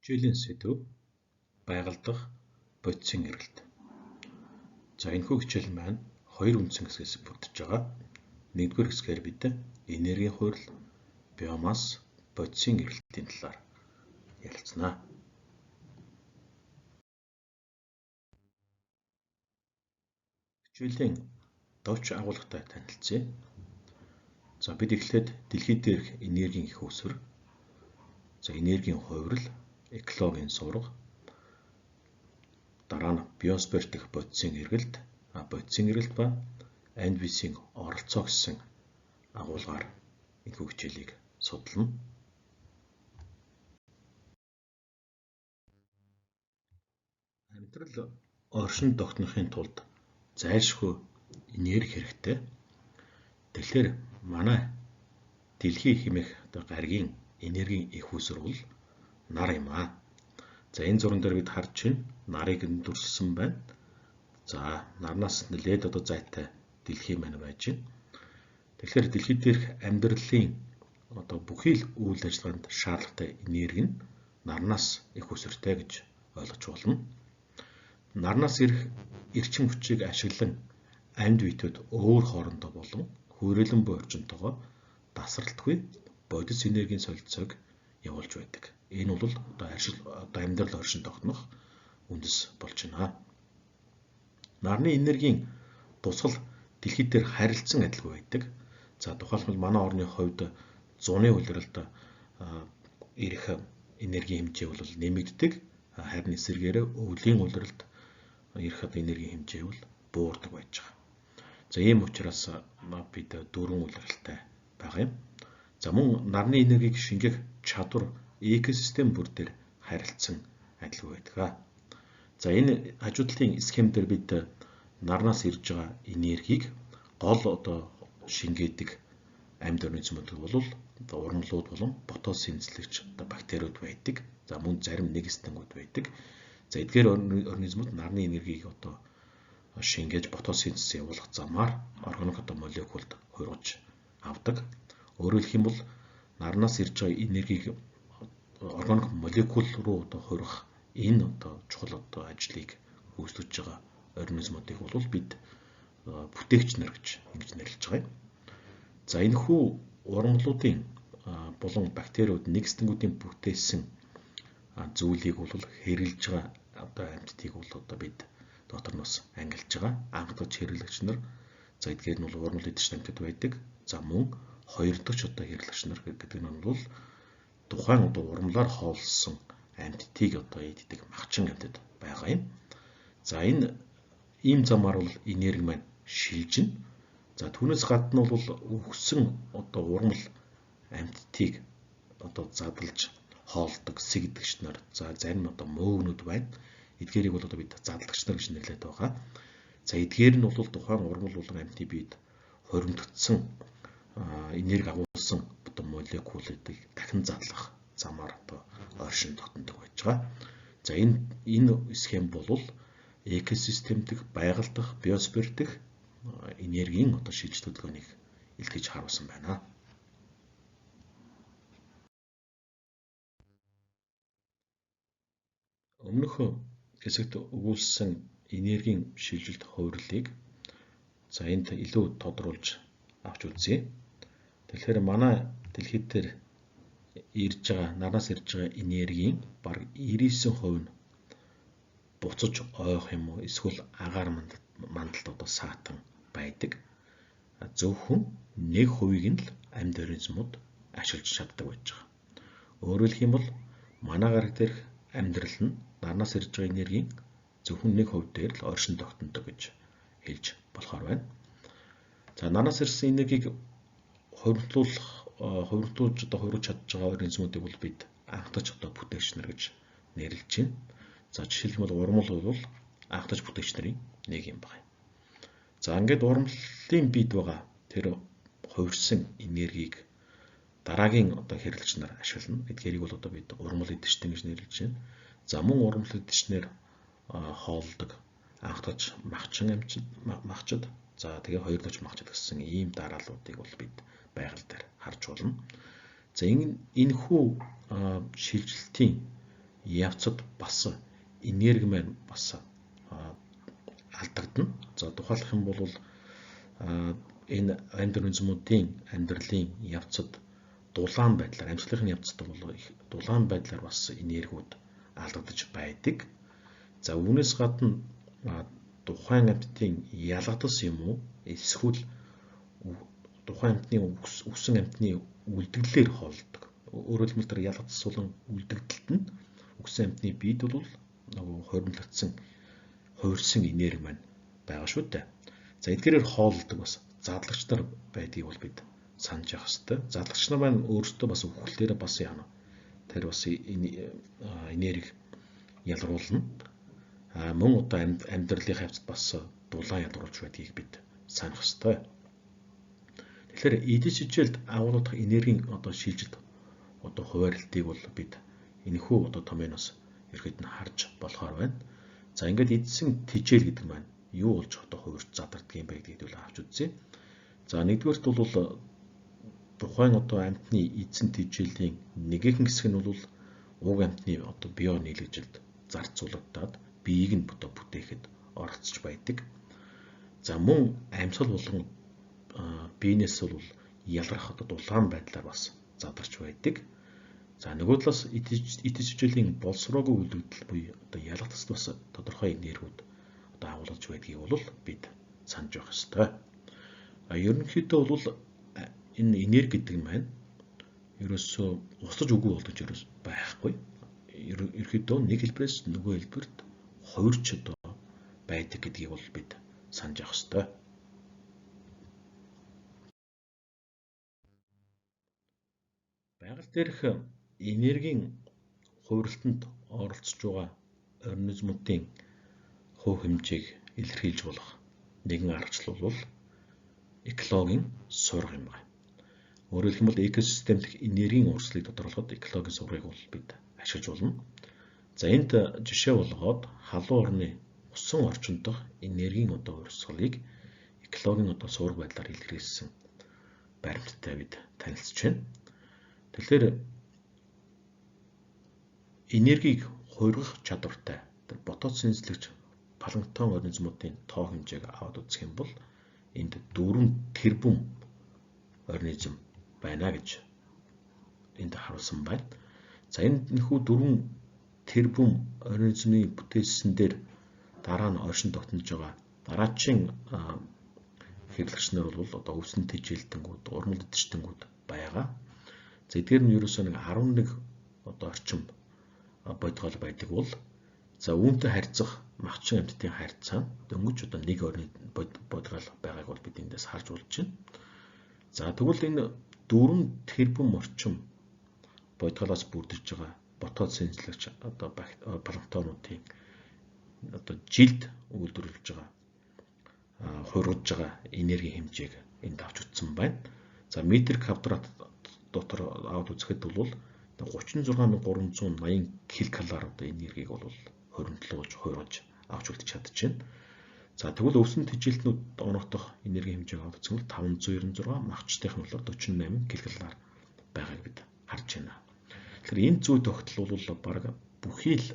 Хичээлийн сэдэв байгальдах бодисын эргэлт. За энэхүү хичээл маань хоёр үндсэн хэсгээс бүрдэж байгаа. Нэгдүгээр хэсгээр бид энергийн хуурал, биомасс, бодисын эргэлтийн талаар ярилцсанаа. Хичээлийн довч агуулгатай танилцъя. За бид эхлээд дэлхий дээрх энергийн их үүсвэр, энергийн хувирал, экологийн сурга, дараа нь биосфер дэх бодисын эргэлт, бодисын эргэлт ба амьд биесийн оролцоо гэсэн агуулгаар энэхүү хичээлийг судална. Амьдрал оршин тогтнохын тулд зайлшгүй энерги хэрэгтэй. Тэгэхээр манай дэлхий хэмээх гаригийн энергийн их үүсвэр бол нар юм аа. За энэ зуран дээр бид харж байна. Нарыг дүрсэлсэн байна. За нарнаас нэлээд зайтай дэлхий маань байж байна. Тэгэхээр дэлхий дээрх амьдралын бүхий л үйл ажиллагаанд шаардлагатай энерги нь нарнаас их үүсвэртэй гэж ойлгож болно. Нарнаас ирэх эрчим хүчийг ашиглан амьд биетүүд өөр хоорондоо болон хүрээлэн буй орчинтойгоо тасралтгүй бодис энергийн солилцоог явуулж байдаг. Энэ бол амьдрал оршин тогтнох үндэс болж байна. Нарны энергийн тусгал дэлхий дээр харилцан адилгүй байдаг. За тухайлбал манай орны хувьд зуны улиралд ирэх энергийн хэмжээ бол нэмэгддэг. Харин эсвэргээр өвлийн улиралд ирэх энергийн хэмжээ бол буурдаг байж байгаа. За ийм учраас бид дөрвөн улиралтай байгаа юм. За мөн нарны энергийг шингэх чадвар экосистем бүр дээр харилцан адилгүй байдаг. За энэ хажуудлын схем дээр бид нарнаас ирж байгаа энергийг гол шингээдэг амьд организмууд бол урмлууд болон фотосинтезлэгч бактериуд байдаг. За мөн зарим нэгэстэнүүд байдаг. За эдгээр организмууд нарны энергийг шингээж фотосинтез явуулах замаар органик молекулд хуургаж авдаг. Өөрөөр хэлэх юм бол нарнаас ирж байгаа энергийг органик молекул руу хуургах энэ чухал ажлыг үүсгэж байгаа организмуудыг бол бид бүтээгч нар гэж ингэж нэрлэж байгаа юм. За энэхүү урмлуудын болон бактериуд нэгэстэнгүүдийн бүтээсэн зүйлийг бол хэрэглэж байгаа амьтдыг бол бид дотор нь бас ангилж байгаа. Анхдагч хэрэглэгч нар за эдгээр нь бол урмал идэгч амьтад байдаг. За мөн хоёр дахь хэрэглэгч нар гэдэг нь бол тухайн урмлаар хооллосон амьтдыг иддэг махчин амьтад байгаа юм. За энэ ийм замаар бол энерги маань шилжинэ. За түүнээс гадна бол өгсөн урмал амьтдыг задлж хоолдог сэгдэгч нар, за зарим мөөгнүүд байна. Эдгээрийг бол бид задлагч нар гэж нэрлэдэг байгаа. За эдгээр нь бол тухайн урмал болон амьтдын биед хоримтгдсан энерги агуулсан молекулуудыг дахин задлах замаар оршин тогтнодог байж байгаа. За энэ схем бол экосистем дэх, байгаль дах, биосфер дэх энергийн шилжилт хөдөлгөөнийг илтгэж харуулсан байна. Өмнөх хэсэгт өгүүлсэн энергийн шилжилт хувирлыг энд илүү тодруулж авч үзье. Тэгэхээр манай дэлхий дээр нарнаас ирж байгаа энергийн бараг 99% нь буцаж ойх юм уу эсвэл агаар мандалд саатан байдаг. Зөвхөн 1% нь л амьд организмууд ашиглаж чаддаг байж байгаа. Өөрөөр хэлэх юм бол манай гариг дээрх амьдрал нь нарнаас ирж байгаа энергийн зөвхөн 1% дээр л оршин тогтнодог гэж хэлж болохоор байна. За нарнаас ирсэн энергийг хуримтлуулж чадж байгаа организмуудыг бол бид анхдагч бүтээгч нар гэж нэрлэж байна. За жишээлбэл урмал бол анхдагч бүтээгч нарын нэг юм байна. За ингээд урмлын биед байгаа тэр хувирсан энергийг дараагийн хэрэглэгч нар ашиглана. Эдгээрийг бол бид урмал идэгчтэн гэж нэрлэж байна. За мөн урмал идэгчнэр хоолдог анхдагч махчид, за тэгээ хоёр дахь махчид гэсэн ийм дарааллуудыг бол бид байгаль дээр харж болно. За энэхүү шилжилтийн явцад бас энерги маань бас алдагдана. За тухайлах юм бол энэ амьд организмуудын амьдралын явцад дулаан байдлаар амьсгалын явцад бол их дулаан байдлаар бас энергиуд алдагдаж байдаг. За үүнээс гадна тухайн амьтдын ялгадас юм уу эсвэл тухайн амьтны үсэн амьтны үлдэгдлээр хоолдог. Өөрөөр хэлбэл тэр ялгадас болон үлдэгдэлт нь үсэн амьтны биед бол нөгөө хоригдлогдсон хувирсан энерги маань байгаа шүү дээ. За эдгээрээр хоолдог бас задлагч нар байдгийг бол бид санаж явах хэрэгтэй. Задлагч нар маань өөрсдөө бас үхэлтээр бас яана. Тэр бас энерги ялруулна. Мөн одоо амьдралын хавцад бас дулаан ялруулж байдгийг бид санах хэрэгтэй. Тэгэхээр эдис хичээлд агуулгах энергийн одоо шилжилт одоо хуваарлтыг бол бид энэхүү одоо томьёоноос ерхэд нь харж болохоор байна. За ингээд эдсэн тижэл гэдэг маань юу болж одоо хувирч задардаг юм бэ гэдгийг бол авч үзье. За нэгдүгээрт бол тухайн одоо амьтны эзэн тижээлийн нэгэн хэсэг нь бол уг амьтны одоо био нийлэгжилд зарцуулагдаад биеийг нь одоо бүтээхэд оролцож байдаг. За мөн амьсгал болгон биенээс бол ялгарх одоо дулаан байдлаар бас задарч байдаг. За нөгөө талаас эдис хичээлийн боловсроогүй үлдэгдэл буюу одоо ялгадас бас тодорхой энергиуд одоо агуулж байдгийг бол бид санаж явах ёстой. Ерөнхийдөө бол энэ энерги гэдэг маань ерөөсөө устж үгүй болдож ерөөс байхгүй. Ерөнхийдөө нэг хэлбэрээс нөгөө хэлбэрт хувирч одоо байдаг гэдгийг бол бид санаж явах ёстой. Байгаль дээрх энергийн хувиралтанд оролцож байгаа организмуудын хувь хэмжээг илэрхийлж болох нэгэн аргачлал бол экологийн сурга юм байна. Өөрөөр хэлбэл экосистем дэх энергийн урслыг тодорхойлоход экологийн сургыг бол бид ашиглаж болно. За энд жишээ болгоод халуун орны усан орчин дох энергийн одоо урсгалыг экологийн одоо сурга байдлаар илэрхийлсэн баримттай бид танилцж байна. Тэгэхээр энергийг хувиргах чадвартай фотосинтезлэгч планктон организмуудын тоо хэмжээг аваад үзэх юм бол энд 4 тэрбум организм байна гэж энд харуулсан байна. За энэ нөхөө 4 тэрбум организмын бүтээсэн дээр дараа нь оршин тогтнож байгаа дараачийн хэрэглэгч нар бол одоо өвсөн тэжээлтэнгүүд, урмал идэвчтэнгүүд байгаа. За эдгээр нь ерөөсөө нэг 11 одоо орчим бодгол байдаг бол за үүнтэй харьцах махчин амьтдын харьцаа дөнгөж одоо нэг бодгол байгааг бол бид эндээс харж болж байна. За тэгвэл энэ 4 тэрбум орчим бодголоос бүрдэж байгаа фотосинтезлэгч одоо планктонуудын одоо жилд үйлдвэрлэж байгаа хувиргаж байгаа энергийн хэмжээг энд авч утсан байна. За метр квадрат дотор аваад үзэхэд бол 36380 ккал одоо энергийг бол хоригдлуулж хувиргаж авч үлдэж чадчихна. За тэгвэл өвсөн тэжээлтнүүд оногдох энергийн хэмжээг аваад үзэх бол 596 махчтайх нь бол 48 ккал байгааг бид харж байна. Тэгэхээр энэ зүй тогтол бол бараг бүхий л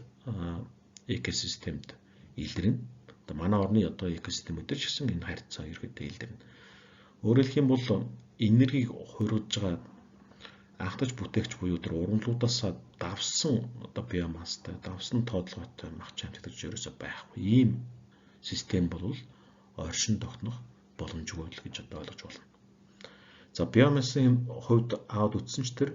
экосистемд илэрнэ. Одоо манай орны одоо экосистемүүд ч гэсэн энэ харьцаа ерөөдөө илэрнэ. Өөрөөр хэлэх юм бол энергийг хувиргаж байгаа анхдаж бүтээгч буюу тэр ургамлуудаас давсан одоо биомасстай, давсан тоодлоготой махчин амьтдаж ерөөсөй байхгүй. Ийм систем бол оршин тогтнох боломжгүй л гэж одоо ойлгож байна. За биомассын хувьд аваад үзсэн ч тэр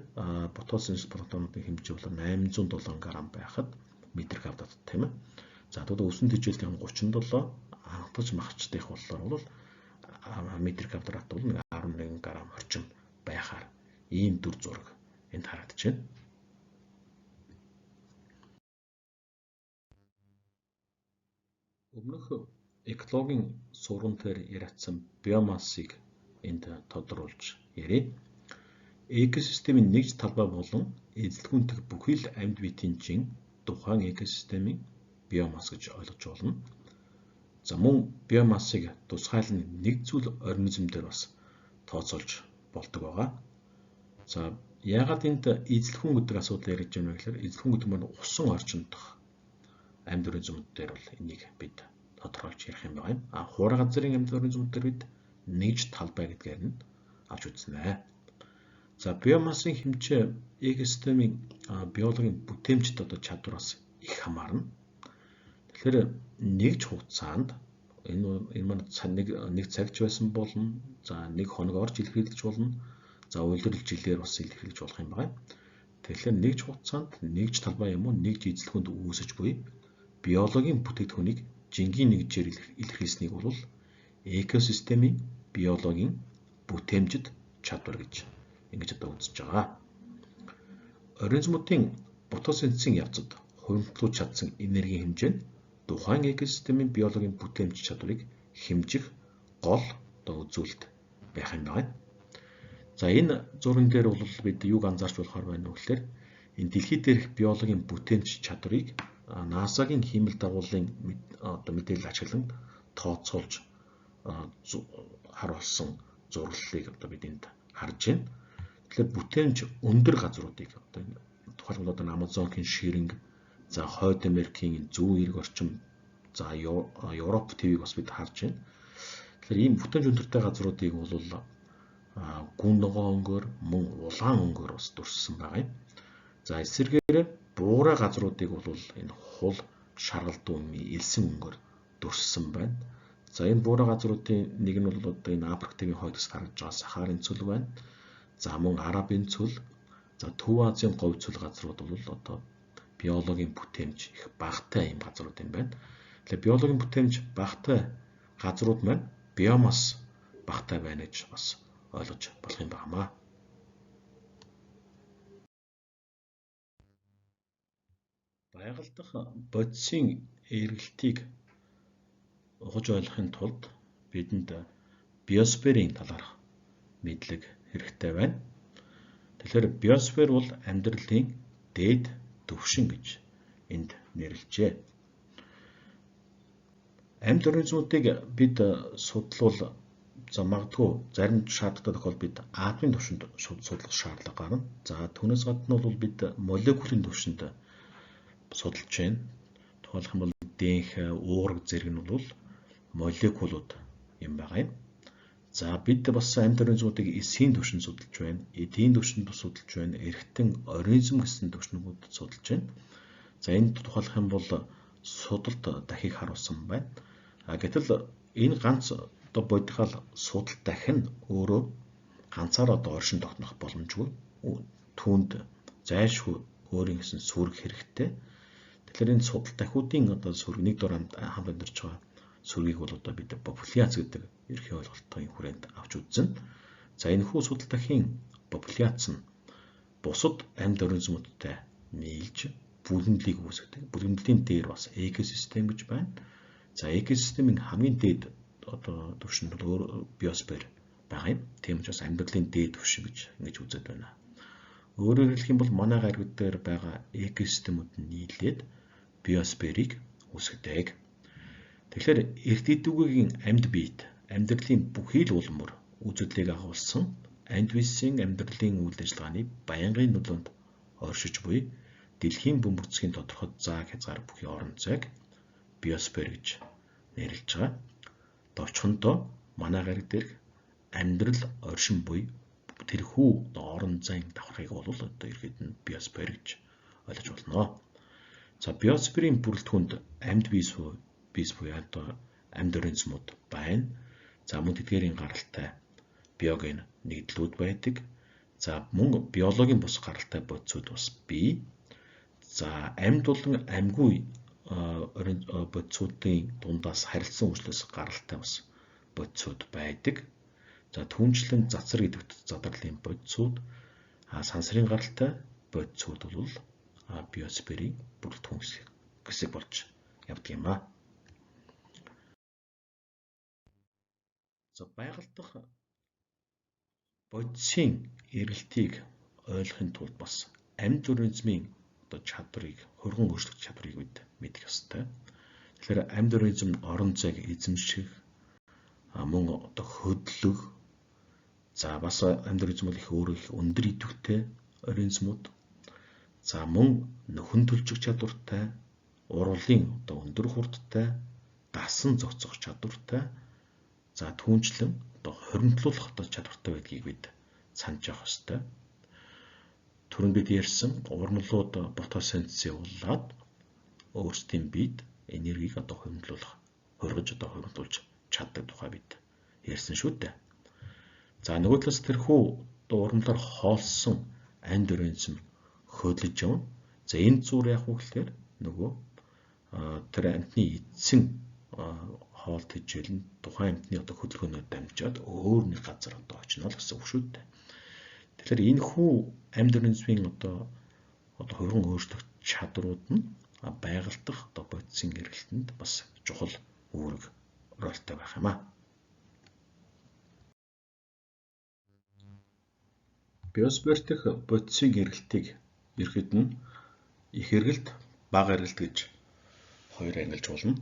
фотосинтез планктонуудын хэмжээ бол 807 грамм байхад метр квадрат тийм ээ. За тэгвэл өвсөн тэжээлтийн 37 анхдаж махчдах болохоор бол метр квадрат бол 11 грамм орчим байхаар ийм дүр зураг энд харагдаж байна. Өмнөх экологийн сургам дээр яриадсан биомассыг энд тодруулж ярив. Экосистемийн нэгж талбай болон эзлэгүнтэх бүхий л амьд биетийн чин тухайн экосистемийн биомасс гэж ойлгож болно. За мөн биомассыг тусгайлан нэг зүйл организм дээр бас тооцоолж болдог байгаа. За ягаад энд эзлэхүүн гэдэг асуудал яриж байна вэ гэхээр эзлэхүүн гэдэг нь усан орчинд дох амьд организмууд дээр бол энийг бид тодорхойлж ярих юм байна. Хуур газрын амьд организмууд дээр бид нэгж талбай гэдгээр нь авч үзнэ. За биомассын хэмжээ экосистемийн биологийн бүтээмжт чадвараас их хамаарна. Тэгэхээр нэгж хугацаанд энэ маань нэг цагч байсан болно. За нэг хоног орж илэрхийлж болно. За улирал жилээр бас илэрхийлж болох юм байна. Тэгэхээр нэгж хугацаанд нэгж талбай юм уу нэгж эзлэхүүнд үүсэж буй биологийн бүтээгдэхүүнийг жингийн нэгжээр илэрхийлсэнийг бол экосистемийн биологийн бүтээмжит чадвар гэж ингэж үзэж байгаа. Организмуудын фотосинтезийн явцад хуримтлуулж чадсан энергийн хэмжээ нь тухайн экосистемийн биологийн бүтээмж чадварыг хэмжих гол үзүүлэлт байх юм байна. За энэ зурган дээр бол бид юуг анзаарч болохоор байна вэ гэхээр энэ дэлхий дээрх биологийн бүтээмж чадварыг НАСА-гийн хиймэл дагуулын мэдээлэл ашиглан тооцоолж харуулсан зураглалыг бид энд харж байна. Тэгэхээр бүтээмж өндөр газруудыг тухайлбал Амазонгийн ширэнг, за Хойд Америкийн зүүн эрг орчим, за Европ твийг бас бид харж байна. Тэгэхээр ийм бүтээмж өндөртэй газруудыг бол гүн ногоон өнгөөр, мөн улаан өнгөөр бас дүрссэн байгаа юм. За эсвэргээр буурай газруудыг бол энэ хул, шаргалдуу, элсэн өнгөөр дүрссэн байна. За энэ буурай газруудын нэг нь бол энэ Африк тивийн хойдоос харагдж байгаа Сахарын цөл байна. За мөн Арабын цөл, за Төв Азийн говь цөл газрууд бол биологийн бүтээмж их багатай юм газрууд юм байна. Тэгэхээр биологийн бүтээмж багатай газрууд маань биомасс багатай байна гэж бас ойлгож болох юм байна. Байгаль дахь бодисын эргэлтийг ухаж ойлгохын тулд бидэнд биосферийн талаарх мэдлэг хэрэгтэй байна. Тэгэхээр биосфер бол амьдралын дээд түвшин гэж энд нэрлэжээ. Амьд организмуудыг бид судлал за магадгүй зарим шаардлагатай тохиолдолд бид атомын түвшинд судлах шаардлага гарна. За түүнээс гадна бол бид молекулын түвшинд судалж байна. Тухайлх юм бол ДНХ, уурэг зэрэг нь бол молекулууд юм байгаа юм. За бид бас амьд организмуудыг эсийн түвшинд судалж байна, эдийн түвшинд судалж байна, эргэтэн организм гэсэн түвшнүүдэд судалж байна. За энд тухайлх юм бол судалт дахийг харуулсан байна. Гэтэл энэ ганц бодихал судалт дахь нь өөрөө ганцаараа оршин тогтнох боломжгүй. Түүнд зайлшгүй өөрийн гэсэн сүрэг хэрэгтэй. Тэгэхээр энэ судалт дахиудын сүрэг нэг дор хамт амьдарч байгаа сүргийг бол бид популяц гэдэг ерхий ойлголтын хүрээнд авч үзнэ. За энэ хүү судалт дахин популяц нь бусад амьд организмуудтай нийлж бүлэмжлийг үүсгэдэг. Бүлэмжлийн дээр бас экосистем гэж байна. За экосистемийн хамгийн дээд түвшин бол биосфер байгаа юм. Тийм учраас амьдралын дээд түвшин гэж ингэж үзэж байна. Өөрөөр хэлэх юм бол манай гариг дээр байгаа экосистемүүд нь нийлээд биосферийг үүсгэдэг. Тэгэхээр эрт эдүгэгийн амьд биет амьдралын бүхий л улмөр үзэгдлийг агуулсан амьд биесийн амьдралын үйл ажиллагааны байнгын нөлөөнд оршиж буй дэлхийн бөмбөрцгийн тодорхой зааг хязгаар бүхий орон зайг биосфер гэж нэрлэж байгаа. Товчхондоо манай гариг дээрх амьдрал оршин буй тэрхүү орон зайн давхрыг бол ерхэд нь биосфер гэж ойлгож болно. За биосферийн бүрэлдэхүүнд амьд биес буюу амьд организмууд байна. За мөн тэдгээрийн гаралтай биоген нэгдлүүд байдаг. За мөн биологийн бус гаралтай бодисууд бас бий. За амьд болон амьгүй бодисуудын дундаас харилцан үйлчлээс гаралтай бас бодисууд байдаг. За түүнчлэн цацар гэдэг задралын бодисууд, сансрын гаралтай бодисууд бол биосферийн бүрэлдэхүүн хэсэг болж явдаг юм аа. За байгаль дахь бодисын эргэлтийг ойлгохын тулд бас амьд организмын чадварыг, хөргөн өөрчлөх чадварыг бид мэдэх ёстой. Тэгэхээр амьд организм орон зайг эзэмших, мөн хөдлөх, за бас амьд организм бол их өөрөө их өндөр идэвхтэй организмууд. За мөн нөхөн төлжих чадвартай, ургалын одоо өндөр хурдтай, дасан зогцох чадвартай, за түүнчлэн одоо хоригдлуулах одоо чадвартай байдгийг бид санаж явах ёстой. Түрүүнд ярьсан урмлууд ботосинтез явуулаад өөрсдийн биед энергийг одоо хоригдуулж чаддаг тухай бид ярьсан шүү дээ. За нөгөө талаас тэрхүү урмлаар хоолсон амьд организм хөдлөж явна. За энэ зур яах вэ гэхээр нөгөө тэр амьтны эдсэн хоолт хижээл нь тухайн амьтны одоо хөдөлгөөнөөр дамжаад өөр нэг газар одоо очино л гэсэн үг шүү дээ. Тэгэхээр энэ хүү амьд организмын одоо хувиран өөрчлөх чадрууд нь байгальдах одоо бодисын эргэлтэнд бас чухал үүрэг ролтой байх юм аа. Биосфер дэх бодисын эргэлтийг ерхэд нь их эргэлт, бага эргэлт гэж хоёр ангилж болно.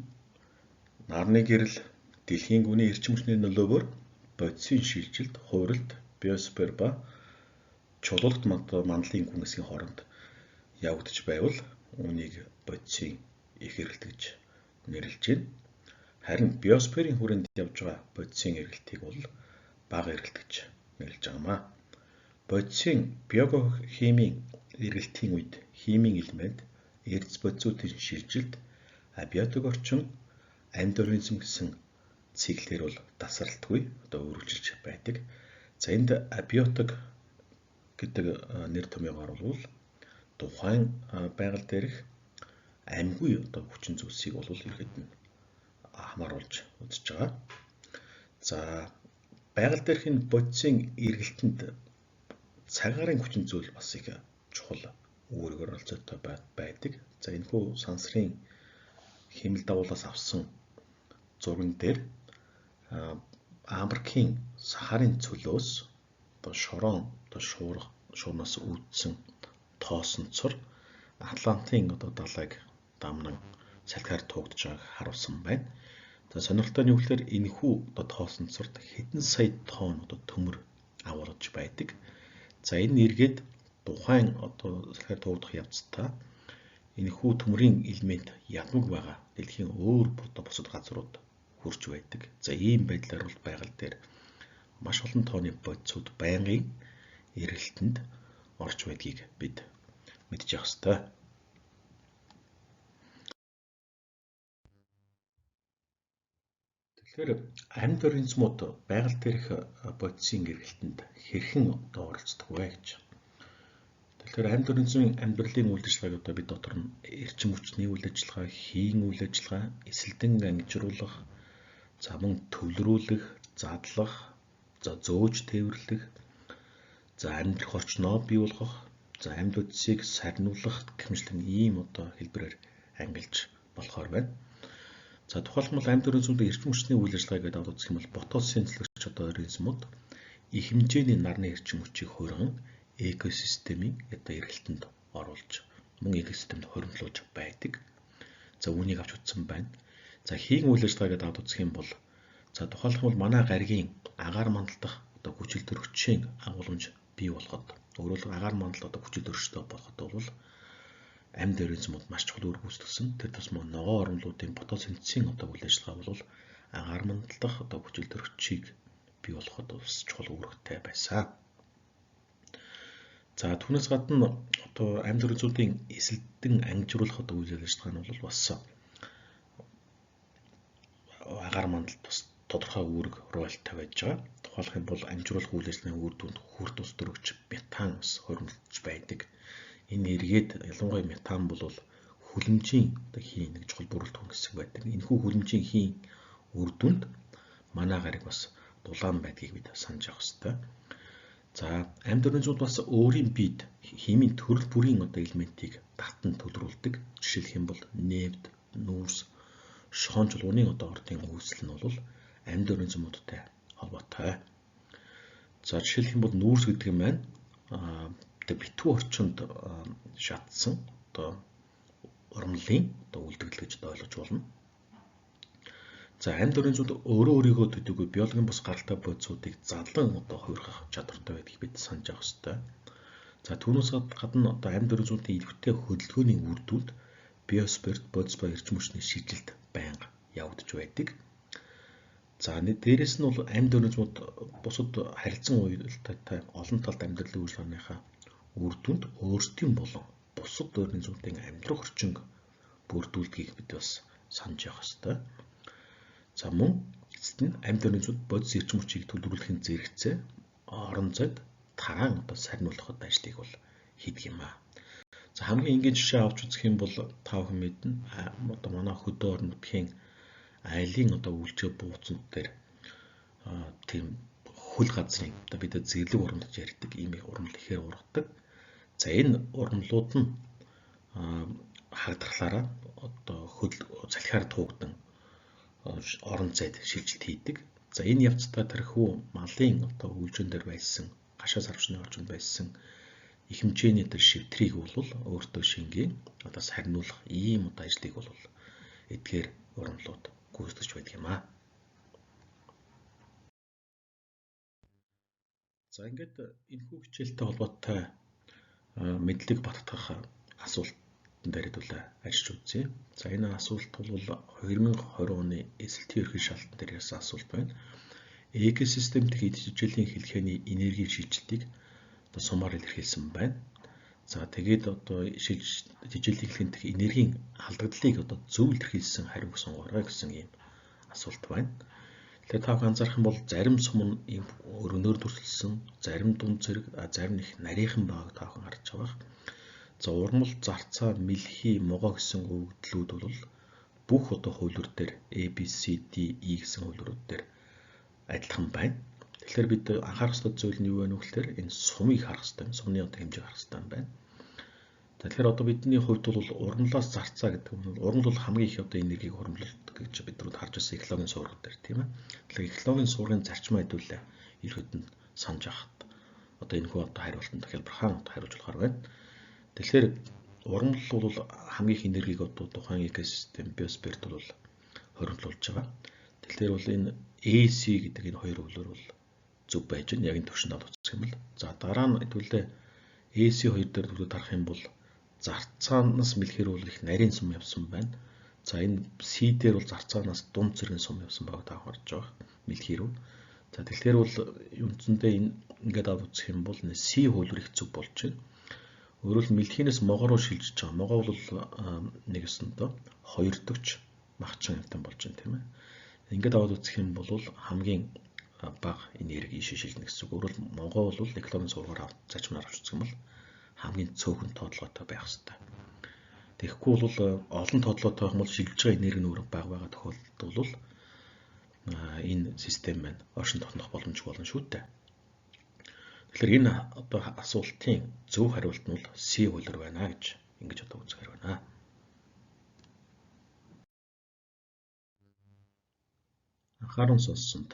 Нарны гэрэл, дэлхийн гүний эрчим хүчний нөлөөгөөр бодисын шилжилт, хувиралт, биосфер ба чулуулт мандлын гүн хэсгийн хооронд явагдаж байвал үүнийг бодисын их эргэлт гэж нэрлэж байна. Харин биосферийн хүрээнд явж байгаа бодисын эргэлтийг бол бага эргэлт гэж нэрлэж байгаамаа. Бодисын биохимийн эргэлтийн үед химийн элемент, эрдэс бодисуудын шилжилт, абиотик орчин, амьд организм гэсэн циклээр бол тасралтгүй одоо үргэлжилж байдаг. За энд абиотик гэдэг нэр томьёогоор бол тухайн байгаль дээрх амьгүй одоо хүчин зүйлсийг бол ерхэд нь хамааруулж үзэж байгаа. За байгаль дээрх энэ бодисын эргэлтэнд цагаарын хүчин зүйл бас их чухал үүрэг оролцоотой байдаг. За энэхүү сансрын хэмэл дагуулаас авсан зурган дээр Африкийн сахарын цөлөөс одоо шуурнаас үүдсэн тоосонцор Атлантын одоо далайг дамнан салхиар тугдж байгааг харуулсан байна. За сонирхолтой нь юу гэхээр энэхүү одоо тоосонцорт хэдэн сая тонн одоо төмөр агуулж байдаг. За энэ эргээд тухайн одоо салхиар тугдах явцдаа энэхүү төмрийн элемент ядмаг байгаа дэлхийн өөр бусад газрууд хүрч байдаг. За ийм байдлаар бол байгаль дээр маш олон тооны бодисууд байнгын эргэлтэнд орж байдгийг бид мэдж явах ёстой. Тэгэхээр амьд организмууд байгаль дээрх бодисын эргэлтэнд хэрхэн одоо оролцдог вэ гэж. Тэгэхээр амьд организмын амьдралын үйл ажиллагааг одоо бид дотор нь эрчим хүчний үйл ажиллагаа, хийн үйл ажиллагаа, эсэлдэн ангижруулах, за мөн төвлөрүүлэх, задлах, за зөөж тээвэрлэх, за амьдрах орчноо бий болгох, за амьд бодисыг сарниулах гэх мэтлэн ийм одоо хэлбэрээр ангилж болохоор байна. За тухайлбал амьд организмуудын эрчим хүчний үйл ажиллагаа гэдэг аваад үзэх юм бол ботосинтезлэгч одоо организмууд их хэмжээний нарны эрчим хүчийг хуурган экосистемийн одоо эргэлтэнд оруулж мөн экосистемд хоригдлуулж байдаг. За үүнийг авч үзсэн байна. За хийн үйл ажиллагаа гэдэг аваад үзэх юм бол за тухайлбал манай гаригийн агаар мандалдах одоо хүчил төрөгчийн агуулмж бий болгоход өөрөөр хэлбэл агаар мандал одоо хүчил төрөгчтэй болоход бол амьд организмууд маш чухал үр гүйцэтгсэн. Тэр тусмаа ногоон орнолуудын ботосинтезийн одоо үйл ажиллагаа бол агаар мандалдах одоо хүчил төрөгчийг бий болгоход бас чухал үүрэгтэй байсан. За түүнээс гадна одоо амьд организмуудын эсэлдэн ангижруулах одоо үйл ажиллагаа нь бол бас агаар мандалд бас тодорхой үүрэг ролтой байж байгаа. Тухайлх юм бол амжруулах үйл ажиллагааны үр дүнд хүрт ус төрөгч метан бас хоригдож байдаг. Энэ эргээд ялангуяа метан бол хүлэмжийн одоо хийн нэг чухал бүрэлдэхүүн хэсэг байдаг. Энэхүү хүлэмжийн хийн үр дүнд манай гариг бас дулаан байдгийг бид санаж явах ёстой. За амьд организмууд бас өөрийн биед химийн төрөл бүрийн одоо элементийг татан төлрүүлдэг. Жишээлх юм бол нефть, нүүрс, шоон чулууны одоо ордын үйлсэл нь бол амьд организмуудтай холбоотой. За жишээлх юм бол нүүрс гэдэг юм байна. Битүү орчинд шатсан одоо урмлын одоо үлдэгдэл гэж ойлгож болно. За амьд организмууд өөрөө өөрийгөө төдийгүй биологийн бус гаралтай бодисуудыг задлан одоо хувиргах чадвартай байдгийг бид санаж авах ёстой. За түүнээс гадна одоо амьд өрнөзүүдийн идэвхтэй хөдөлгөөний үр дүнд биосферт бодис ба эрчим хүчний шилжилт байнга явагдаж байдаг. За дээрэс нь бол амьд өрнөзүүд бусад харилцан уялдаатай олон талд амьдралын үйл явдлынхаа үр дүнд өөрсдийн болон бусад өрнөзүүдийн амьдрах орчинг бүрдүүлдгийг бид бас санаж явах ёстой. За мөн эцэст нь амьд өрнөзүүд бодис эрчим хүчийг төлөвлөхийн зэрэгцээ орон зайд тагаан одоо сарниулахад ажлыг бол хийдэг юм аа. За хамгийн энгийн жишээ авч үзэх юм бол та бүхэн мэднэ одоо манай хөдөө орон нутгийн айлын одоо үйлчилгээ бууцанд дээр тийм хөл газрын одоо бид зэрлэг урам гэж ярьдаг ийм их урмал ихээр ургадаг. За энэ урмлууд нь хагдрахлаараа одоо салхиар туугдан орон зайд шилжилт хийдэг. За энэ явцдаа тэрхүү малын одоо үйлчилгээнд дээр байсан гашаа сарвчны орчинд байсан их хэмжээний тэр шивтрийг бол өөртөө шингийн одоо сарниулах ийм одоо ажлыг бол эдгээр урмлууд гүйцэтгэж байдаг юм аа. За ингээд энэхүү хичээлтэй холбоотой мэдлэг баттгах асуулт дээр хэдүүлээ ажиллаж үзье. За энэ асуулт бол 2020 оны эсэлт ерхий шалгалт дээр ярьсан асуулт байна. Экосистем дэх эд жижиглийн хэлхээний энергийн шилжилтийг одоо сумаар илэрхийлсэн байна. За тэгээд одоо жижиглийн хэлхээний дэх энергийн алдагдлыг одоо зөв илэрхийлсэн хариуг сонгоорой гэсэн ийм асуулт байна. Тэгэхээр та анзаарах юм бол зарим сум нь ийм өргөнөөр дүрслэлсэн, зарим дунд зэрэг, зарим их нарийнхан байгааг та бүхэн харж байгаа. За урмал, зарцаа, мэлхий, могоо гэсэн өгөгдлүүд бол бүх одоо хувилбар дээр A, B, C, D, E гэсэн хувилбарууд дээр адилхан байна. Тэгэхээр бид анхаарах ёстой зүйл нь юу вэ гэхээр энэ сумыг харах ёстой, сумны одоо хэмжээг харах ёстой юм байна. Тэгэхээр одоо бидний хувьд бол урмлаас зарцаа гэдэг нь урмал бол хамгийн их одоо энергийг хуримлуулдаг гэж бид нар харж байсан экологийн суурга дээр тийм ээ. Тэгэхээр экологийн суургын зарчмаа хэдүүлээ ерөөд нь санаж авахд одоо энэхүү одоо хариултанд хялбархан хариулж болохоор байна. Тэгэхээр урмал бол хамгийн их энергийг одоо тухайн экосистем биосферт бол хоригдлуулж байгаа. Тэгэхээр бол энэ AC гэдэг энэ хоёр хувилбар бол зөв байж байна. Яг энэ төвшөнд авах гэх юм бол. За дараа нь хэдүүлээ AC 2 дээр түрүү тарах юм бол зарцаанаас мэлхээр бол их нарийн сум явсан байна. За энэ C дээр бол зарцаанаас дунд зэргийн сум явсан байгааг та харж байгаа. Мэлхий рүү. За тэгэхээр бол үндсэндээ энэ ингээд авах үзэх юм бол C хувилбар их зөв болж байна. Өөрөөр хэлбэл мэлхийнээс могоо руу шилжиж байгаа. Могоо бол нэг өсөндөө 2 дэгч махчин амтан болж байна тийм ээ. Ингээд аваад үзэх юм бол хамгийн бага энерги ийшээ шилжинэ гэсэн үг. Өөрөөр могоо бол экологийн сургаар зачмаар авч үзэх юм бол хамгийн цөөхөн тоотлоготой байх хэрэгтэй. Тэгэхгүй бол олон тоотлоготой байх юм бол шилжиж байгаа энерги нь өөр бага байгаа тохиолдолд бол энэ систем маань оршин тогтнох боломжгүй болно шүү дээ. Тэгэхээр энэ одоо асуултын зөв хариулт нь бол C хувилбар байна гэж ингэж одоо үзэхээр байна. Анхааран сонссонд